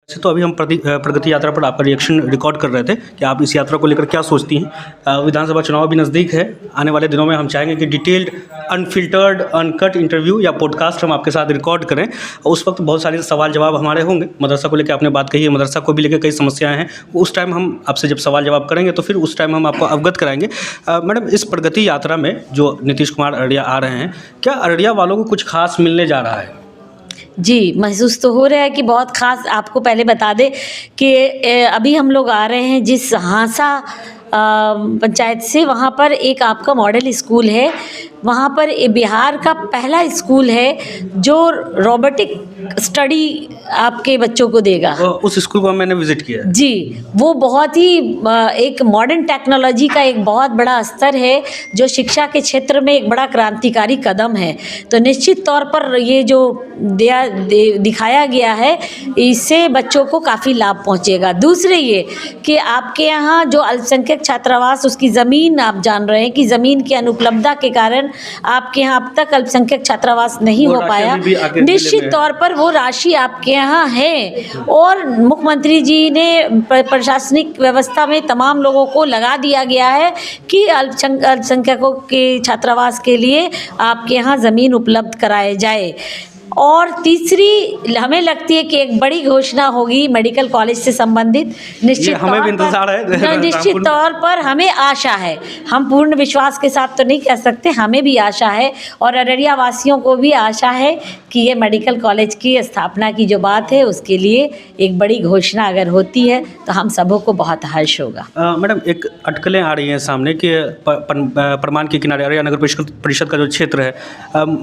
वैसे तो अभी हम प्रगति यात्रा पर आपका रिएक्शन रिकॉर्ड कर रहे थे कि आप इस यात्रा को लेकर क्या सोचती हैं। विधानसभा चुनाव भी नज़दीक है। आने वाले दिनों में हम चाहेंगे कि डिटेल्ड, अनफिल्टर्ड, अनकट इंटरव्यू या पॉडकास्ट हम आपके साथ रिकॉर्ड करें। उस वक्त बहुत सारे सवाल जवाब हमारे होंगे। मदरसा को लेकर आपने बात कही है, मदरसा को भी लेकर कई समस्याएं हैं। उस टाइम हम आपसे जब सवाल जवाब करेंगे तो फिर उस टाइम हम आपको अवगत कराएंगे। मैडम, इस प्रगति यात्रा में जो नीतीश कुमार अररिया आ रहे हैं, क्या अररिया वालों को कुछ खास मिलने जा रहा है? जी, महसूस तो हो रहा है कि बहुत ख़ास। आपको पहले बता दें कि अभी हम लोग आ रहे हैं जिस हांसा पंचायत से, वहाँ पर एक आपका मॉडल स्कूल है। वहाँ पर बिहार का पहला स्कूल है जो रोबोटिक स्टडी आपके बच्चों को देगा। उस स्कूल को मैंने विजिट किया है। जी, वो बहुत ही एक मॉडर्न टेक्नोलॉजी का एक बहुत बड़ा स्तर है जो शिक्षा के क्षेत्र में एक बड़ा क्रांतिकारी कदम है। तो निश्चित तौर पर ये जो दिखाया गया है, इससे बच्चों को काफ़ी लाभ पहुंचेगा। दूसरे ये कि आपके यहाँ जो अल्पसंख्यक छात्रावास, उसकी ज़मीन आप जान रहे हैं कि ज़मीन की अनुपलब्धता के कारण आपके यहाँ अब तक अल्पसंख्यक छात्रावास नहीं हो पाया। निश्चित तौर पर वो राशि आपके यहाँ है और मुख्यमंत्री जी ने प्रशासनिक व्यवस्था में तमाम लोगों को लगा दिया गया है कि अल्पसंख्यकों के छात्रावास के लिए आपके यहाँ ज़मीन उपलब्ध कराए जाए। और तीसरी हमें लगती है कि एक बड़ी घोषणा होगी मेडिकल कॉलेज से संबंधित। निश्चित तौर पर हमें आशा है, हम पूर्ण विश्वास के साथ तो नहीं कह सकते, हमें भी आशा है और अररिया वासियों को भी आशा है कि ये मेडिकल कॉलेज की स्थापना की जो बात है उसके लिए एक बड़ी घोषणा अगर होती है तो हम सबों को बहुत हर्ष होगा। मैडम, एक अटकलें आ रही हैं सामने कि परमान के किनारे अररिया नगर परिषद का जो क्षेत्र है,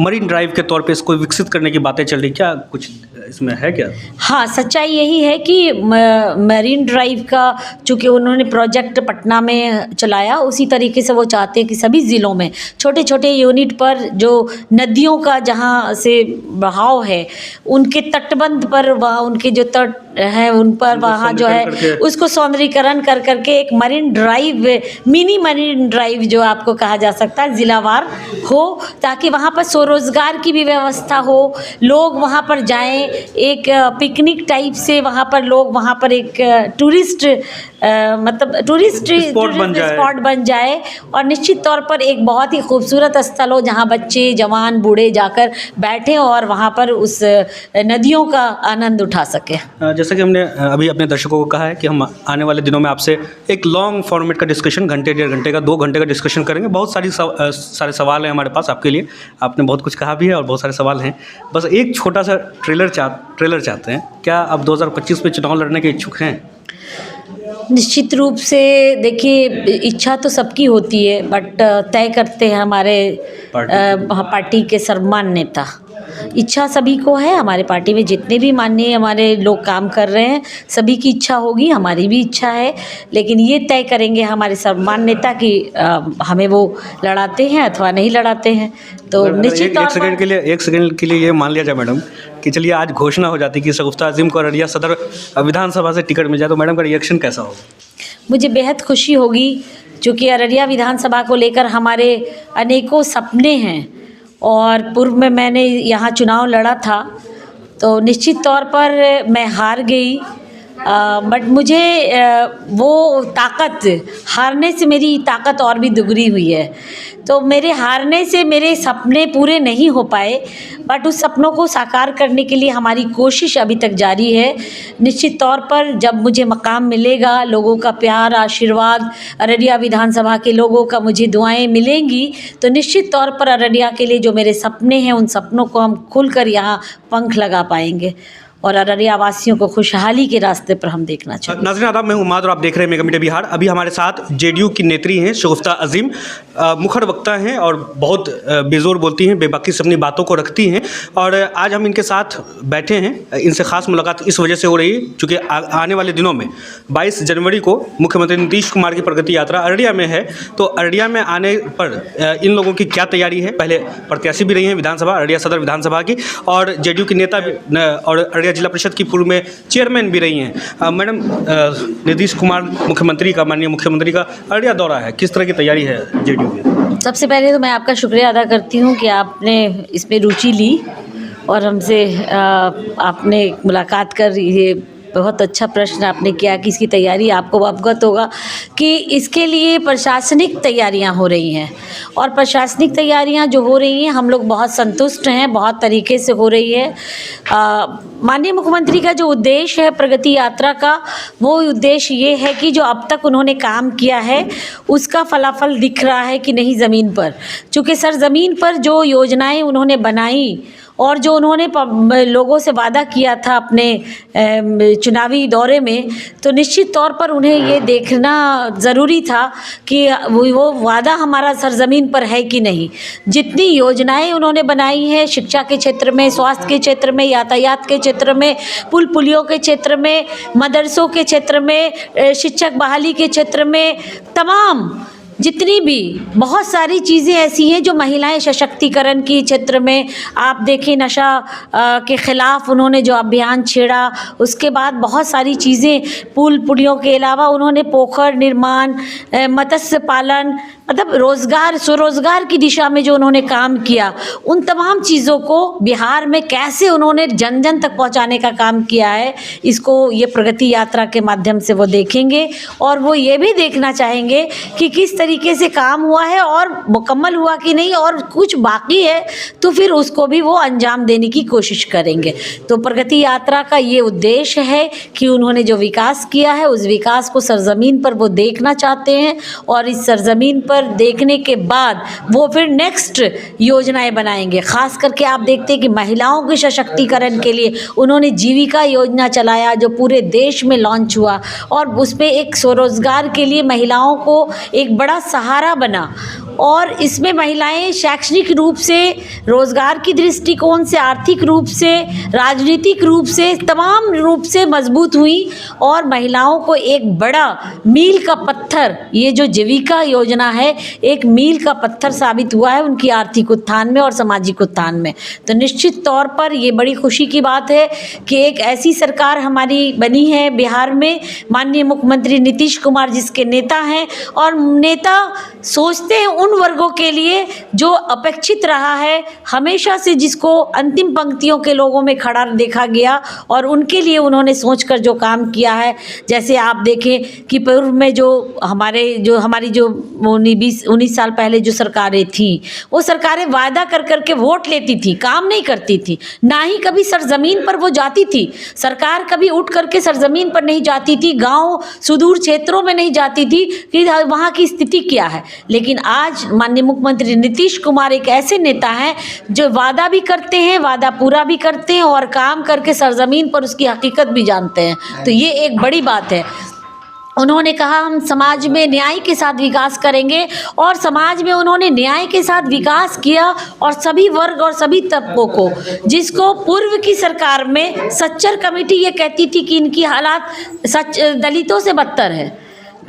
मरीन ड्राइव के तौर पर इसको विकसित करने की बातें चल रही, क्या कुछ इसमें है क्या? हाँ, सच्चाई यही है कि मरीन ड्राइव का चूँकि उन्होंने प्रोजेक्ट पटना में चलाया, उसी तरीके से वो चाहते हैं कि सभी ज़िलों में छोटे छोटे यूनिट पर जो नदियों का जहाँ से बहाव है, उनके तटबंध पर, वहाँ उनके जो तट है उन पर वहाँ जो है उसको सौंदर्यीकरण कर करके एक marine drive, mini marine drive जो आपको कहा जा सकता है, ज़िलावार हो, ताकि वहाँ पर स्वरोजगार की भी व्यवस्था हो, लोग वहाँ पर जाएं, एक पिकनिक टाइप से वहाँ पर लोग वहाँ पर एक टूरिस्ट स्पॉट बन जाए और निश्चित तौर पर एक बहुत ही खूबसूरत स्थल हो जहाँ बच्चे, जवान, बूढ़े जाकर बैठें और वहाँ पर उस नदियों का आनंद उठा सकें। जैसा कि हमने अभी अपने दर्शकों को कहा है कि हम आने वाले दिनों में आपसे एक लॉन्ग फॉर्मेट का डिस्कशन, घंटे, 1.5 घंटे का, 2 घंटे का डिस्कशन करेंगे। बहुत सारे सवाल हैं हमारे पास आपके लिए। आपने बहुत कुछ कहा भी है और बहुत सारे सवाल हैं। बस एक छोटा सा ट्रेलर चाहते हैं। क्या आप 2025 में चुनाव लड़ने के इच्छुक हैं? निश्चित रूप से देखिए, इच्छा तो सबकी होती है, बट तय करते हैं हमारे पार्टी के सर्वमान्य नेता। इच्छा सभी को है, हमारे पार्टी में जितने भी माननीय हमारे लोग काम कर रहे हैं सभी की इच्छा होगी, हमारी भी इच्छा है, लेकिन ये तय करेंगे हमारे सर्वमान्य नेता कि हमें वो लड़ाते हैं अथवा नहीं लड़ाते हैं। तो निश्चित तौर पर एक सेकंड के लिए ये मान लिया जाए मैडम कि चलिए आज घोषणा हो जाती कि शगुफ्ता अजीम को अररिया सदर विधानसभा से टिकट मिल जाए, तो मैडम का रिएक्शन कैसा होगा? मुझे बेहद खुशी होगी, क्योंकि अररिया विधानसभा को लेकर हमारे अनेकों सपने हैं और पूर्व में मैंने यहाँ चुनाव लड़ा था तो निश्चित तौर पर मैं हार गई, बट मुझे वो ताकत, हारने से मेरी ताकत और भी दुगनी हुई है। तो मेरे हारने से मेरे सपने पूरे नहीं हो पाए, बट उस सपनों को साकार करने के लिए हमारी कोशिश अभी तक जारी है। निश्चित तौर पर जब मुझे मकाम मिलेगा, लोगों का प्यार, आशीर्वाद, अररिया विधानसभा के लोगों का मुझे दुआएं मिलेंगी, तो निश्चित तौर पर अररिया के लिए जो मेरे सपने हैं उन सपनों को हम खुलकर यहाँ पंख लगा पाएंगे और अररिया वासियों को खुशहाली के रास्ते पर हम देखना चाहते हैं। नाज़रीन आदाब, मैं उमाद और आप देख रहे हैं मेगा मीडिया बिहार। अभी हमारे साथ जेडीयू की नेत्री हैं शगुफ्ता अजीम, मुखर वक्ता हैं और बहुत बेजोर बोलती हैं, बेबाकी से अपनी बातों को रखती हैं और आज हम इनके साथ बैठे हैं। इनसे ख़ास मुलाकात इस वजह से हो रही है चूँकि आने वाले दिनों में 22 जनवरी को मुख्यमंत्री नीतीश कुमार की प्रगति यात्रा अररिया में है। तो अररिया में आने पर इन लोगों की क्या तैयारी है? पहले प्रत्याशी भी रही हैं विधानसभा, अररिया सदर विधानसभा की, और जेडीयू की नेता भी और अररिया जिला परिषद की पूर्व में चेयरमैन भी रही हैं। मैडम, नीतीश कुमार मुख्यमंत्री का, माननीय मुख्यमंत्री का अररिया दौरा है, किस तरह की तैयारी है जेडीयू की? सबसे पहले तो मैं आपका शुक्रिया अदा करती हूँ कि आपने इसमें रुचि ली और हमसे आपने मुलाकात कर ये बहुत अच्छा प्रश्न आपने किया कि इसकी तैयारी आपको अवगत होगा कि इसके लिए प्रशासनिक तैयारियां हो रही हैं और प्रशासनिक तैयारियां जो हो रही हैं हम लोग बहुत संतुष्ट हैं, बहुत तरीके से हो रही है। माननीय मुख्यमंत्री का जो उद्देश्य है प्रगति यात्रा का, वो उद्देश्य ये है कि जो अब तक उन्होंने काम किया है उसका फलाफल दिख रहा है कि नहीं ज़मीन पर। चूँकि सरज़मीन पर जो योजनाएं उन्होंने बनाई और जो उन्होंने लोगों से वादा किया था अपने चुनावी दौरे में, तो निश्चित तौर पर उन्हें ये देखना ज़रूरी था कि वो वादा हमारा सरज़मीन पर है कि नहीं। जितनी योजनाएं उन्होंने बनाई हैं शिक्षा के क्षेत्र में, स्वास्थ्य के क्षेत्र में, यातायात के क्षेत्र में, पुल पुलियों के क्षेत्र में, मदरसों के क्षेत्र में, शिक्षक बहाली के क्षेत्र में, तमाम जितनी भी बहुत सारी चीज़ें ऐसी हैं जो महिलाएं सशक्तिकरण की क्षेत्र में, आप देखें नशा के ख़िलाफ़ उन्होंने जो अभियान छेड़ा, उसके बाद बहुत सारी चीज़ें पुल पुलियों के अलावा उन्होंने पोखर निर्माण, मत्स्य पालन, मतलब रोज़गार स्वरोज़गार की दिशा में जो उन्होंने काम किया, उन तमाम चीज़ों को बिहार में कैसे उन्होंने जन जन तक पहुंचाने का काम किया है, इसको ये प्रगति यात्रा के माध्यम से वो देखेंगे। और वो ये भी देखना चाहेंगे कि किस तरीके से काम हुआ है और मुकम्मल हुआ कि नहीं, और कुछ बाकी है तो फिर उसको भी वो अंजाम देने की कोशिश करेंगे। तो प्रगति यात्रा का ये उद्देश्य है कि उन्होंने जो विकास किया है उस विकास को सरज़मीन पर वो देखना चाहते हैं और इस सरज़मीन पर देखने के बाद वो फिर नेक्स्ट योजनाएं बनाएंगे। खास करके आप देखते हैं कि महिलाओं के सशक्तिकरण के लिए उन्होंने जीविका योजना चलाया जो पूरे देश में लॉन्च हुआ और उसमें एक स्वरोजगार के लिए महिलाओं को एक बड़ा सहारा बना। और इसमें महिलाएं शैक्षणिक रूप से, रोज़गार की दृष्टिकोण से, आर्थिक रूप से, राजनीतिक रूप से, तमाम रूप से मजबूत हुई और महिलाओं को एक बड़ा मील का पत्थर, ये जो जीविका योजना है एक मील का पत्थर साबित हुआ है उनकी आर्थिक उत्थान में और सामाजिक उत्थान में। तो निश्चित तौर पर ये बड़ी खुशी की बात है कि एक ऐसी सरकार हमारी बनी है बिहार में, माननीय मुख्यमंत्री नीतीश कुमार जिसके नेता हैं और नेता सोचते हैं उन वर्गों के लिए जो अपेक्षित रहा है हमेशा से, जिसको अंतिम पंक्तियों के लोगों में खड़ा देखा गया और उनके लिए उन्होंने सोचकर जो काम किया है। जैसे आप देखें कि पूर्व में जो हमारी जो 19 साल पहले जो सरकारें थी, वो सरकारें वादा कर कर के वोट लेती थी, काम नहीं करती थी, ना ही कभी सरजमीन पर वो जाती थी। सरकार कभी उठ करके सरजमीन पर नहीं जाती थी, गांव सुदूर क्षेत्रों में नहीं जाती थी कि वहाँ की स्थिति क्या है। लेकिन आज माननीय मुख्यमंत्री नीतीश कुमार एक ऐसे नेता हैं जो वादा भी करते हैं, वादा पूरा भी करते हैं और काम करके सरजमीन पर उसकी हकीकत भी जानते हैं। तो ये एक बड़ी बात है। उन्होंने कहा हम समाज में न्याय के साथ विकास करेंगे और समाज में उन्होंने न्याय के साथ विकास किया और सभी वर्ग और सभी तबकों को, जिसको पूर्व की सरकार में सच्चर कमेटी ये कहती थी कि इनकी हालात दलितों से बदतर है,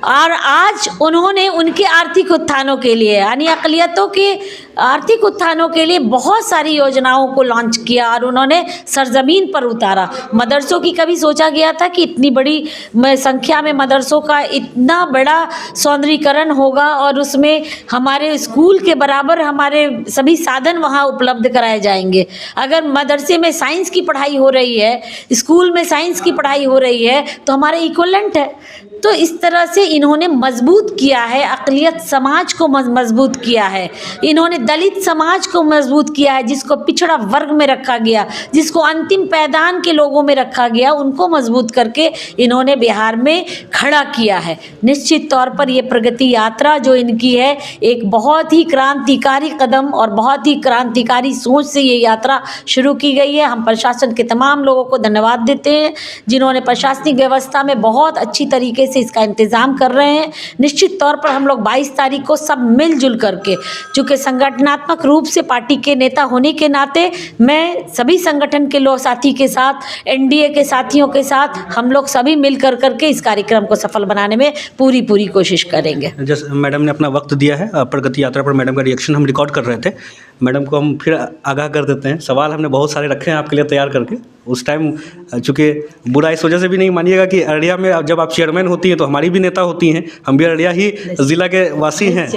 और आज उन्होंने उनके आर्थिक उत्थानों के लिए यानी अक़लियतों के आर्थिक उत्थानों के लिए बहुत सारी योजनाओं को लॉन्च किया और उन्होंने सरजमीन पर उतारा। मदरसों की कभी सोचा गया था कि इतनी बड़ी संख्या में मदरसों का इतना बड़ा सौंदर्यीकरण होगा और उसमें हमारे स्कूल के बराबर हमारे सभी साधन वहाँ उपलब्ध कराए जाएंगे। अगर मदरसे में साइंस की पढ़ाई हो रही है, स्कूल में साइंस की पढ़ाई हो रही है तो हमारे इक्विवेलेंट है। तो इस तरह से इन्होंने मजबूत किया है, अक़लियत समाज को मजबूत किया है, इन्होंने दलित समाज को मजबूत किया है, जिसको पिछड़ा वर्ग में रखा गया, जिसको अंतिम पैदान के लोगों में रखा गया, उनको मजबूत करके इन्होंने बिहार में खड़ा किया है। निश्चित तौर पर ये प्रगति यात्रा जो इनकी है एक बहुत ही क्रांतिकारी कदम और बहुत ही क्रांतिकारी सोच से ये यात्रा शुरू की गई है। हम प्रशासन के तमाम लोगों को धन्यवाद देते हैं जिन्होंने प्रशासनिक व्यवस्था में बहुत अच्छी तरीके से इसका इंतज़ाम कर रहे हैं। निश्चित तौर पर हम लोग 22 तारीख को सब मिलजुल करके, चूँकि संगठनात्मक रूप से पार्टी के नेता होने के नाते मैं सभी संगठन के लोग साथी के साथ, एनडीए के साथियों के साथ हम लोग सभी मिल कर करके इस कार्यक्रम को सफल बनाने में पूरी कोशिश करेंगे। जैसे मैडम ने अपना वक्त दिया है, प्रगति यात्रा पर मैडम का रिएक्शन हम रिकॉर्ड कर रहे थे। मैडम को हम फिर आगाह कर देते हैं। सवाल हमने बहुत सारे रखे हैं आपके लिए तैयार करके। उस टाइम चूँकि बुरा इस वजह से भी नहीं मानिएगा कि अररिया में जब आप चेयरमैन होती हैं तो हमारी भी नेता होती हैं, हम भी अररिया ही ज़िला के वासी हैं,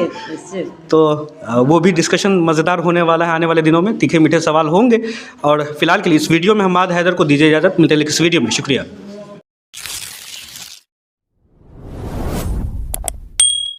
तो वो भी डिस्कशन मज़ेदार होने वाला है। आने वाले दिनों में तीखे मीठे सवाल होंगे। और फिलहाल के लिए इस वीडियो में हमाद हैदर को दीजिए इजाज़त। मिलते हैं इस वीडियो में। शुक्रिया।